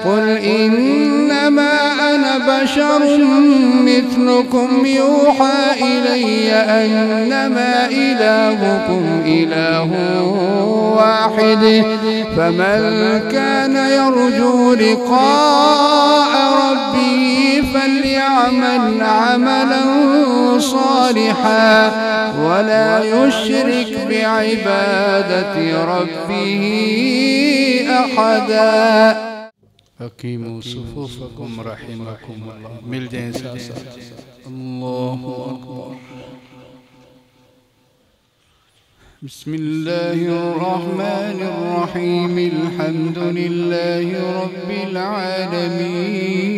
قل إنما أنا بشر مثلكم يوحى إلي أنما إلهكم إله واحد فمن كان يرجو لقاء ربه فليعمل عملا صالحا ولا يشرك بعبادة ربه أحدا. أقيموا صفوفكم رحمكم الله. मिल जाएं साथ الله أكبر. بسم الله الرحمن الرحيم الحمد لله رب العالمين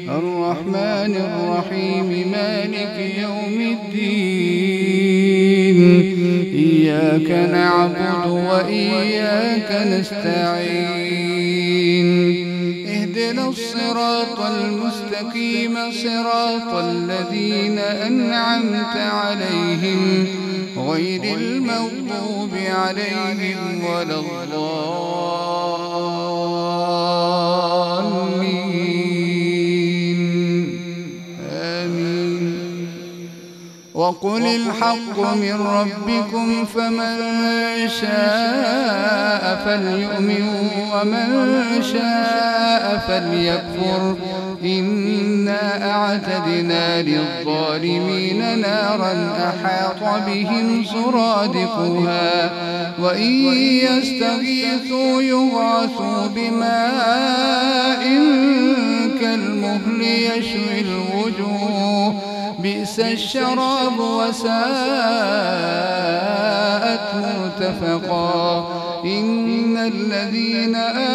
الرحمن الرحيم مالك يوم الدين إياك نعبد وإياك نستعين اهدنا الصراط المستقيم صراط الذين أنعمت عليهم غير المغضوب عليهم ولا الضالين آمين. وقل الحق من ربكم فمن شاء فليؤمن ومن شاء فليكفر إنا أعتدنا للظالمين نارا أحاط بهم سرادقها وإن يستغيثوا يغاثوا بماء كالمهل يشوي الوجوه بئس الشراب وساءت مرتفقا إن الذين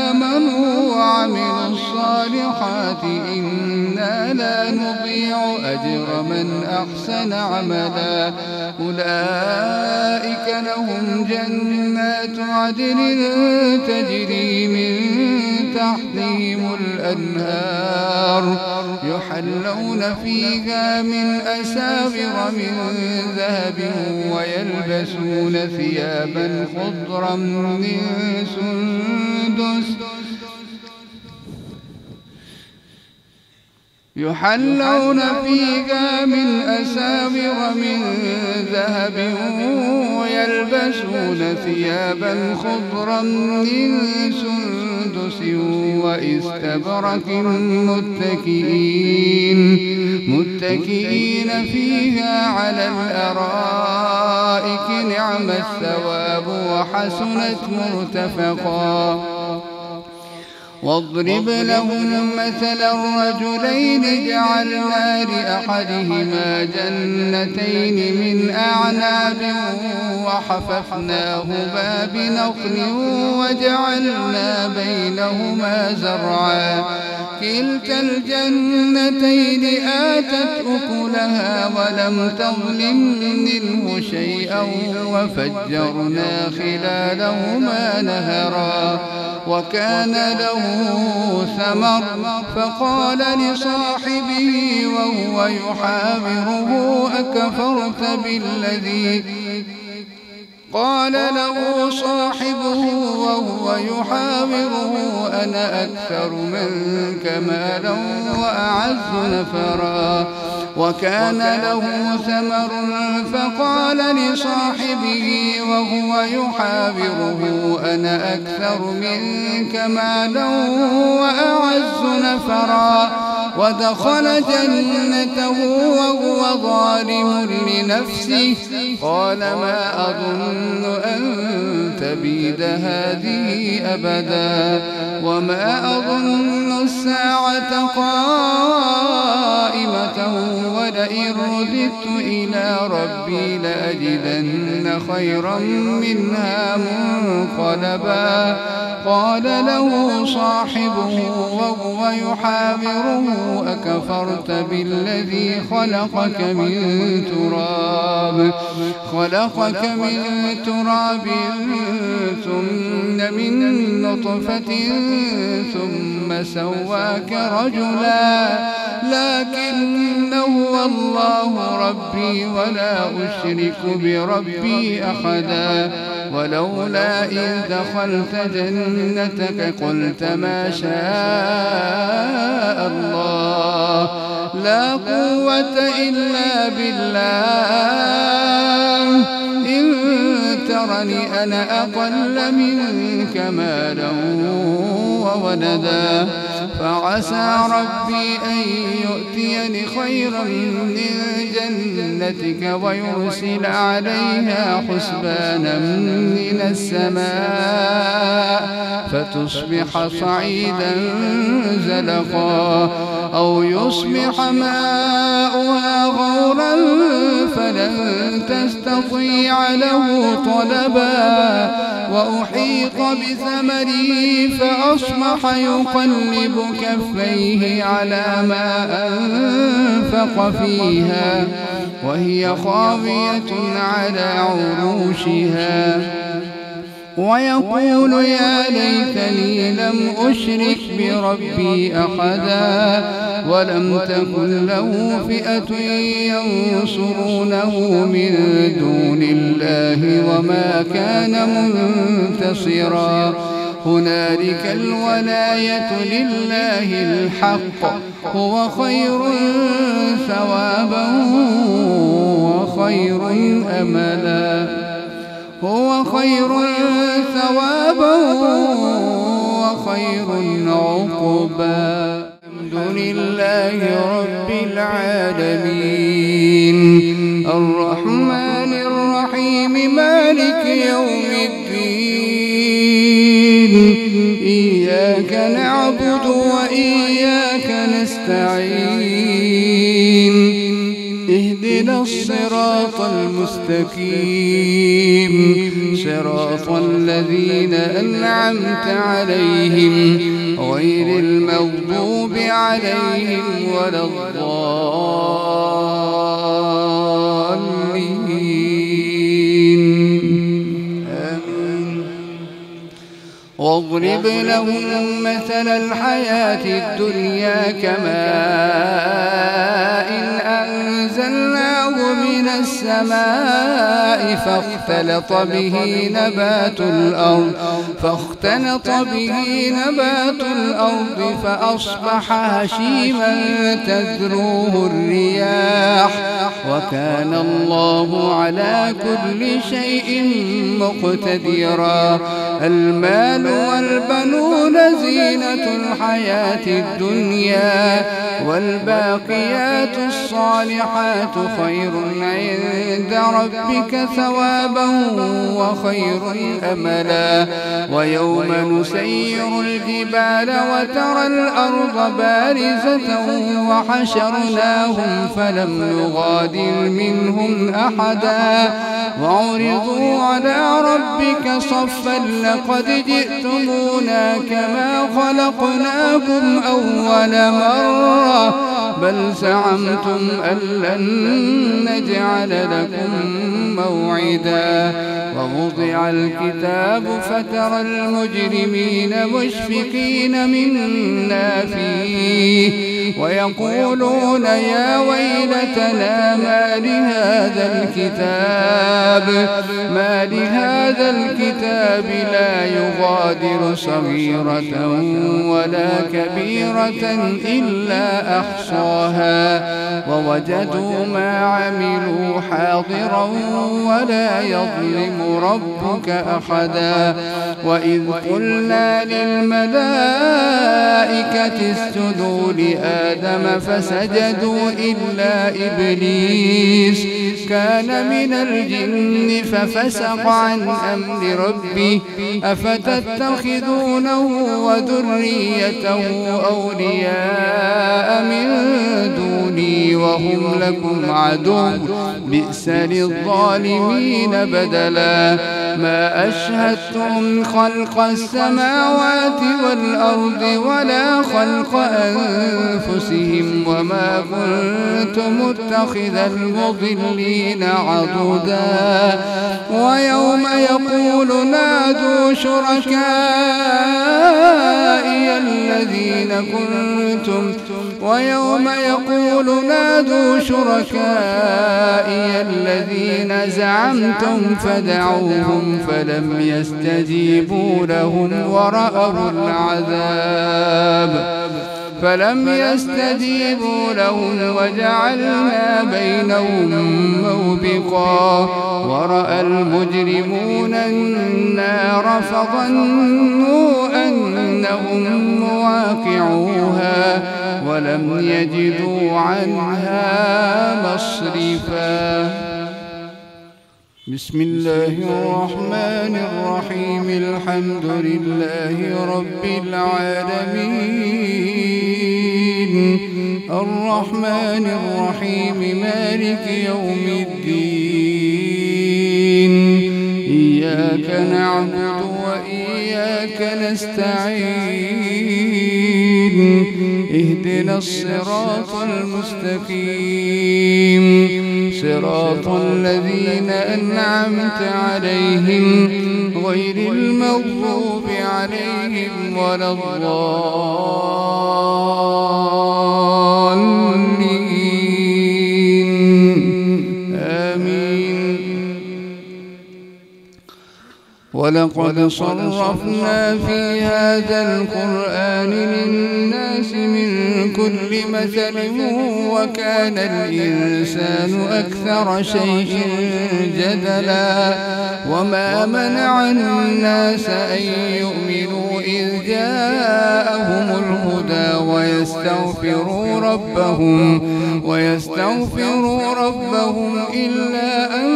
آمنوا وعملوا الصالحات إنا لا نضيع أجر من أحسن عملا أولئك لهم جنات عدن تجري من تحتهم الأنهار يحلون فيها من أساور من ذهب ويلبسون ثيابا خضرا من سندس يحلون فيها من أساور من ذهب ويلبسون ثيابا خضرا من سندس وإستبرق متكئين فيها على الأرائك نعم الثواب وحسنت مرتفقا. واضرب لهم مثل الرجلين جعلنا لأحدهما جنتين من أعناب وحففناهما بنخل وجعلنا بينهما زرعا كلتا الجنتين آتت أكلها ولم تظلم منه شيئا وفجرنا خلالهما نهرا وكان له ثمر فقال لصاحبه وهو يحاوره أكفرت بالذي قال له صاحبه وهو يحاوره أنا أكثر منك مالا وأعز نفرا وكان له ثمر فقال لصاحبه وهو يحاوره أنا أكثر منك مالا وأعز نفرا ودخل جنته وهو ظالم لنفسه قال ما أظن أن تبيد هذه أبدا وما أظن الساعة قائمة ولئن رددت إلى ربي لأجدن خيرا منها منقلبا قال له صاحبه وهو يحاوره أكفرت بالذي خلقك من تراب ثم من نطفة ثم سواك رجلا لكن هو الله ربي ولا أشرك بربي أحدا ولولا إذ دخلت جنتك قلت ما شاء الله لا قوة إلا بالله إن ترني أنا أقل منك مالا وولدا فعسى ربي أن يؤتيني خيرا من جنتك ويرسل عليها حسبانا من السماء فتصبح صعيدا زلقا أو يصبح ماؤها غورا فلن تستطيع له طلبا وأحيط بثمره فأصبح يقلب كفيه على ما أنفق فيها وهي خاوية على عروشها ويقول يا ليتني لم أشرك بربي أحدا ولم تكن له فئة ينصرونه من دون الله وما كان منتصرا هنالك الولاية لله الحق هو خير ثوابا وخير أملا هو خير ثوابا وخير عقبا الحمد لله رب العالمين الرحمن الرحيم مالك يوم الدين إياك نعبد وإياك نستعين اهدنا الصراط المستقيم صراط الذين أنعمت عليهم غير المغضوب عليهم ولا الضالين آمين واضرب لهم مثل الحياة الدنيا كماء أنزلناه من السماء فاختلط به نبات الأرض فأصبح هشيما تذروه الرياح وكان الله على كل شيء مقتدرا المال والبنون زينة الحياة الدنيا والباقيات الصالحات خير عند ربك ثوابا وخير أملا ويوم نسير الجبال وترى الأرض بارزة وحشرناهم فلم نغادر منهم أحدا وعرضوا على ربك صفا لقد جئتمونا كما خلقناكم أول مرة بل زعمتم أن لن نجعل لكم موعدا ووضع الكتاب فترى المجرمين مشفقين مما فيه ويقولون يا ويلتنا ما لهذا الكتاب لا يغادر صغيرة ولا كبيرة إلا أحصاها ووجدوا ما عملوا حاضرا ولا يظلم ربك أحدا وإذ قلنا للملائكة اسجدوا لآدم فسجدوا إلا إبليس كان من الجن ففسق عن أمر ربه أفتتخذونه وذريته أولياء من دوني وهم لكم عدو بئس للظالمين بدلا ما أشهدتم خلق السماوات والأرض ولا خلق أنفسهم وما كنت متخذ المضلين عضدا ويوم يقول نادوا شركائي الذين كنتم ويوم يقول نادوا شركائي الذين زعمتم فدعوهم فلم يستجيبوا لهم ورأوا وجعلنا بينهم موبقا ورأى المجرمون النار فظنوا أنهم مواقعوها ولم يجدوا عنها مصرفا. بسم الله الرحمن الرحيم. الحمد لله رب العالمين الرحمن الرحيم مالك يوم الدين إياك نعبد وإياك نستعين اهدنا الصراط المستقيم صراط الذين أنعمت عليهم غير المغضوب عليهم ولا الضالين آمين. ولقد صرفنا في هذا القرآن للناس من كل مثل وكان الإنسان أكثر شيء جدلا. وما منع الناس أن يؤمنوا إذ جاءهم الهدى ويستغفروا ربهم إلا أن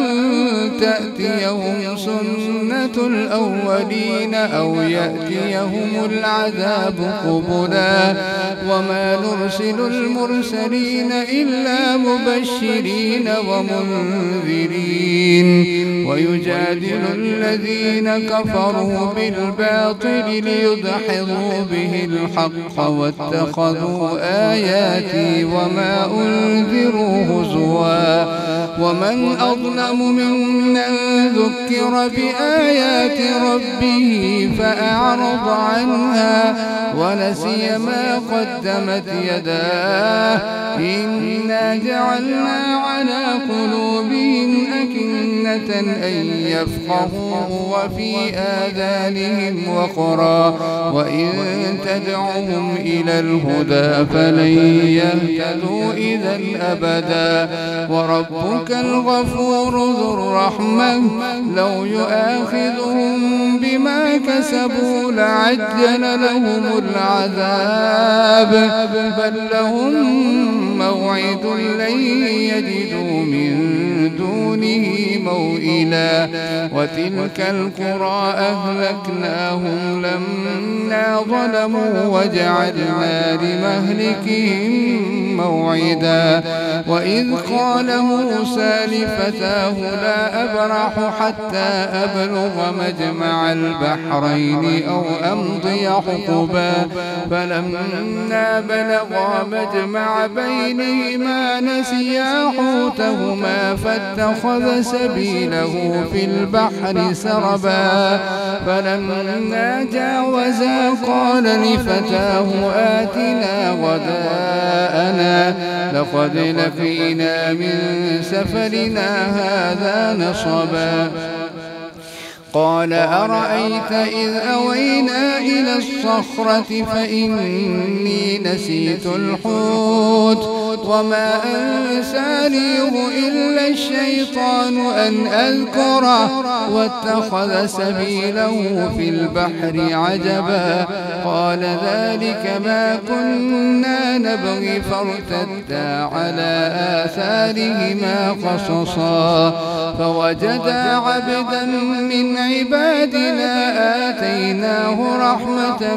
تأتيهم سنة الأولين أو يأتيهم العذاب قبلا. وما نرسل المرسلين إلا مبشرين ومنذرين ويجادل الذين كفروا بالباطل ليدحضوا به الحق واتخذوا آياتي وما أنذروا هزوا. ومن أظلم ممن ذكر بآيات ربه فأعرض عنها ونسي ما قدمت يداه إنا جعلنا على قلوبهم أكنة أن يفقهوه وفي آذانهم وقرا وإن تدعوهم إلى الهدى فلن يهتدوا إذا أبدا. وربك الغفور ذو الرحمة لو يؤاخذهم بما كسبوا لعجل لهم العذاب بل لهم موعد لن يجدوا من دونه موئلا. وتلك القرى أهلكناهم لما ظلموا وجعلنا لمهلكهم موعدا. وإذ قال موسى لفتاه لا أبرح حتى أبلغ مجمع البحرين أو أمضي حقبا فلما بلغا مجمع بينهما نسيا حوتهما فاتخذ سبيله في البحر سربا. فلما جاوزا قال لفتاه آتنا غداءنا لقد لقينا من سفرنا هذا نصبا. قال أرأيت إذ أوينا إلى الصخرة فإني نسيت الحوت وما أنسانيه إلا الشيطان أن أذكره واتخذ سبيله في البحر عجبا. قال ذلك ما كنا نبغي فارتدا على آثارهما قصصا. فوجدا عبدا من عبادنا آتيناه رحمة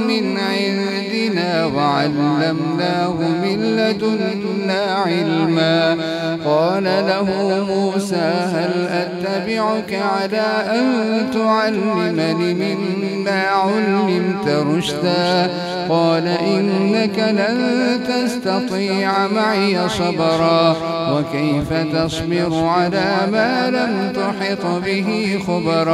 من عندنا وعلمناه من لدنا علما. قال له موسى هل أتبعك على أن تعلمني مما علمت رشدا. قال إنك لن تستطيع معي صبرا وكيف تصبر على ما لم تحط به خبرا.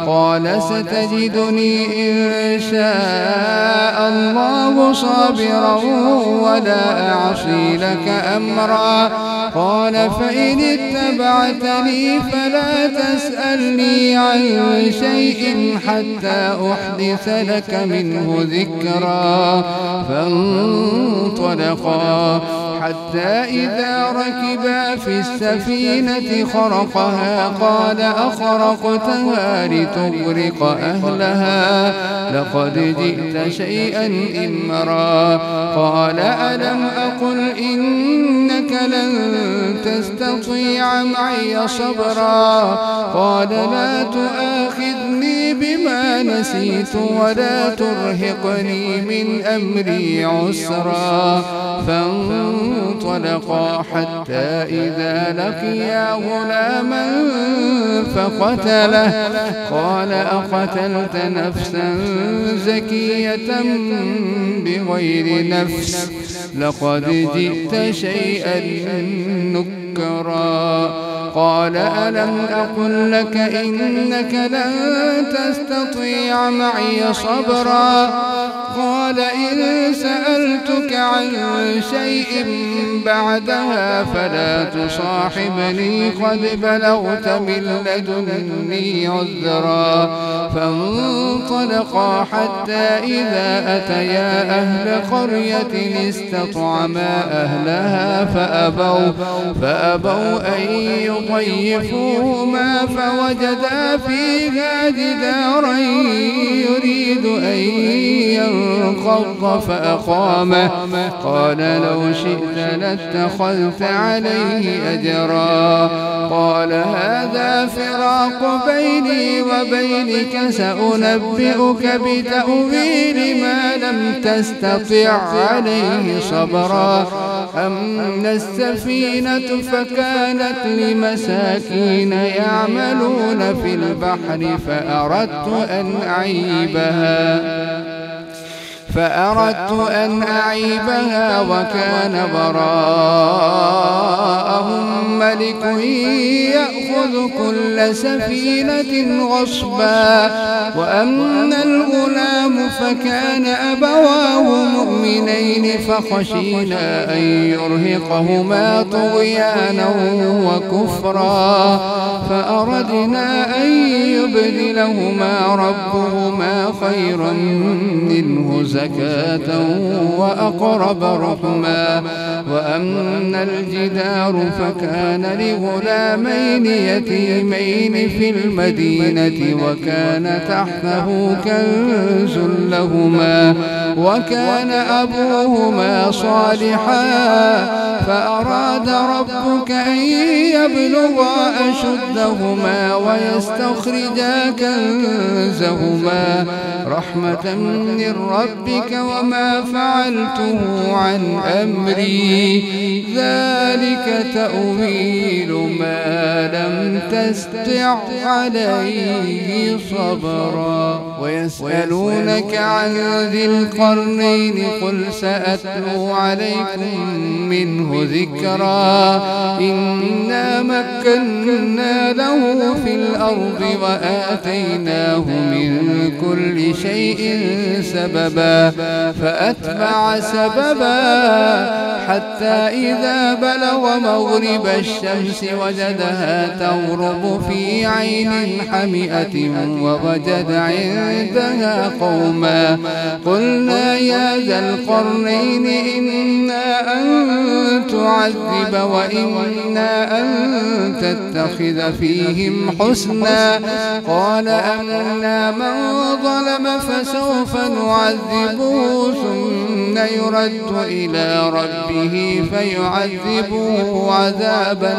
قال ستجدني إن شاء الله صابرا ولا أعصي لك أمرا. قال فإن اتبعتني فلا تسألني عن شيء حتى أحدث لك منه ذكرا. فانطلقا حتى إذا ركبا في السفينة خرقها قال أخرقتها لتغرق أهلها لقد جئت شيئا إمرا. قال ألم أقل إنك لن تستطيع معي صبرا. قال لا تؤاخذني بما نسيت ولا ترهقني من أمري عسرا. فانطلقا حتى إذا لقيا غلاما فقتله. قال أقتلت نفسا زكية بغير نفس لقد جئت شيئا نكرا. قال ألم أقل لك إنك لن تستطيع معي صبرا. قال إن سألتك عن شيء بعدها فلا تصاحبني قد بلغت من لدني عذرا. فانطلقا حتى إذا أتيا أهل قرية استطعما أهلها فأبوا أن يضيفوهما فوجدا فيها جدارا يريد أن ينقض فأقامه. قال لو شئت لاتخذت عليه أجرا. قال هذا فراق بيني وبينك سأنبئك بتأويل ما لم تستطع عليه صبرا. أما السفينة فكانت لمساكين يعملون في البحر فأردت أن أعيبها وكان وراءهم ملك يأخذ كل سفينة غصبا. وأما الغلام فكان أبواه مؤمنين فخشينا أن يرهقهما طغيانا وكفرا. فأردنا أن يبدلهما ربهما خيرا منه زكاة وأقرب رحما. وأما الجدار فكان لغلامين يتيمين في المدينة وكان تحته كنز لهما وكان أبوهما صالحا. فأراد ربك أن يبلغا أشدهما ويستخرجا كنزهما رحمة من ربك وما فعلته عن أمري ذلك تأويل ما لم تستطع عليه صبرا. ويسألونك عن ذي القرنين قل سأتلو عليكم منه ذكرا. إنا مكنا له في الأرض وآتيناه من كل شيء سببا. فأتبع سببا حتى إذا بلغ مغرب الشمس وجدها تغرب في عين حمئة ووجد عندها قوما. قلنا يا ذا القرنين إما أن تعذب وإما أن تتخذ فيهم حسنا. قال أما من ظلم فسوف نعذبه ثم يرد إلى ربه فيعذبه عذابا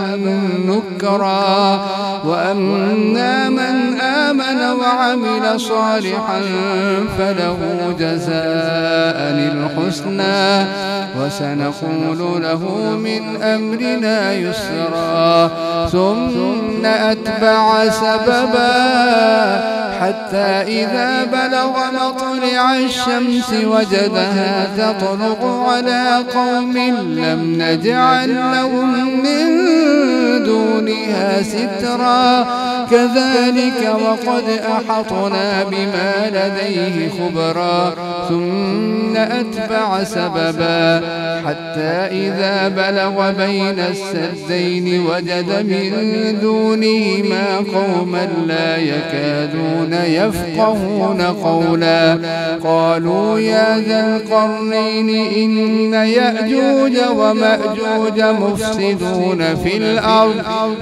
نكرا. وأما من آمن وعمل صالحا فله جزاء الحسنى وسنقول له من أمرنا يسرا. ثم أتبع سببا حتى إذا بلغ مطلع الشمس وجدها تطلع على قوم لم نجعل لهم من دونها سترا كذلك وقد أحطنا بما لديه خبرا ثم أتبع سببا حتى إذا بلغ بين السدين وجد من دونهما قوما لا يكادون يفقهون قولا قالوا يا ذا القرنين إن يأجوج ومأجوج مفسدون في الأرض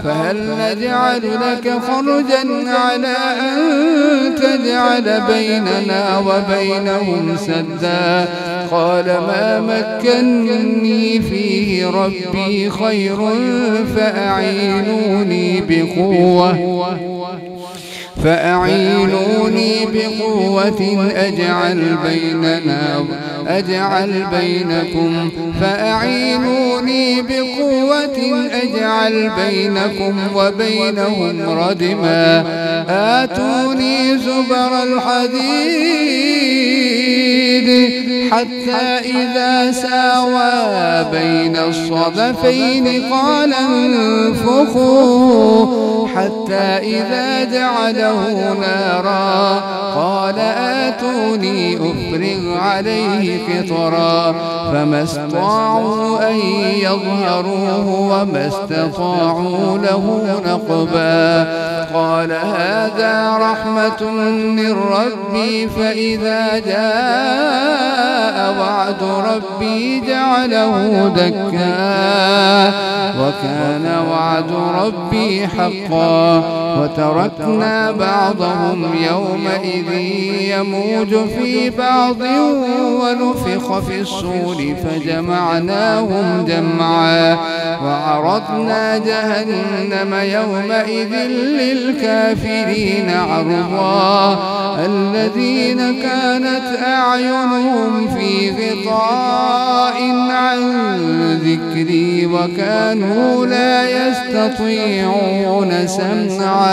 فهل نجعل لك خرجا على أن تجعل بيننا وبينهم سدا قال ما مكنني فيه ربي خير فأعينوني بقوة أجعل بينكم وبينهم ردما آتوني زبر الحديد حتى إذا ساوى بين الصدفين قال انفخوا حتى إذا جعله نارا قال آتوني أفرغ عليه قطرا فما استطاعوا أن يظهروه وما استطاعوا له نقبا قال هذا رحمة من ربي فإذا جاء وعد ربي جعله دكا وكان وعد ربي حقا وتركنا بعضهم يومئذ يموج في بعض ونفخ في الصور فجمعناهم جمعا وعرضنا جهنم يومئذ للكافرين عرضا الذين كانت أعينهم في غطاء عن ذكري وكانوا لا يستطيعون سمعا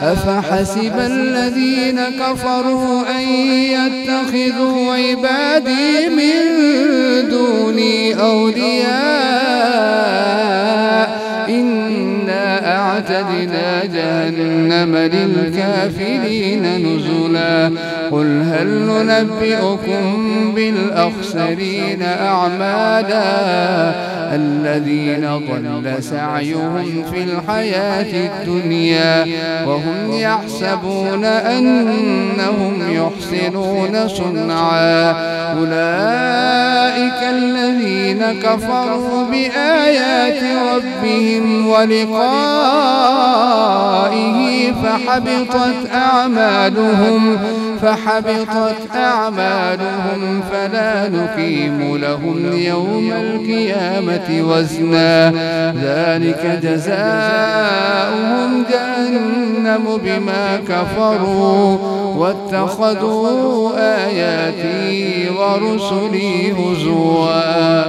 أفحسب الذين كفروا أن يتخذوا عبادي من دوني أولياء إنا أعتدنا جهنم للكافرين نزلا قل هل ننبئكم بالأخسرين أعمالا الذين ضل سعيهم في الحياة الدنيا وهم يحسبون أنهم يحسنون صنعا أولئك الذين كفروا بآيات ربهم ولقائه فحبطت أعمالهم فلا نقيم لهم يوم القيامة وزنا ذلك جزاؤهم جهنم بما كفروا واتخذوا آياتي ورسلي هزوا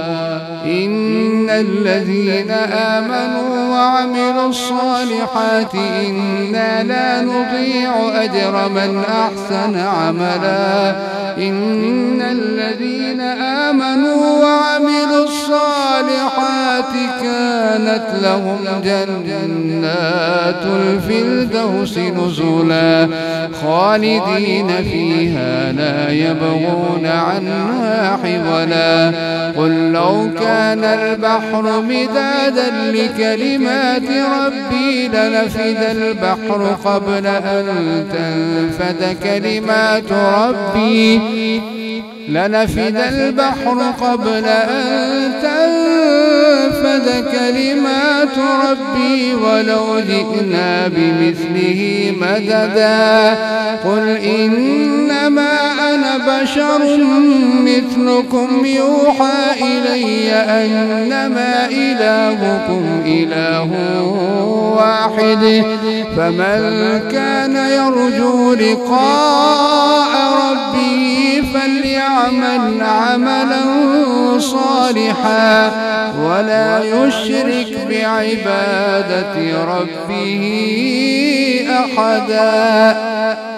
إن الذين آمنوا وعملوا الصالحات إنا لا نضيع أجر من أحسن عملا إن الذين آمنوا وعملوا الصالحات كانت لهم جنات الفردوس نزلا خالدين فيها لا يبغون عنها حولا قل لو كان البحر مدادا لكلمات ربي لنفد البحر قبل أن تنفد كلمات ربي ولو جئنا بمثله مددا قل إنما أنا بشر مثلكم يوحى إلي أنما إلهكم إله واحد فمن كان يرجو لقاء ربه فليعبد فليعمل عملا صالحا ولا يشرك بعبادة ربه أحدا.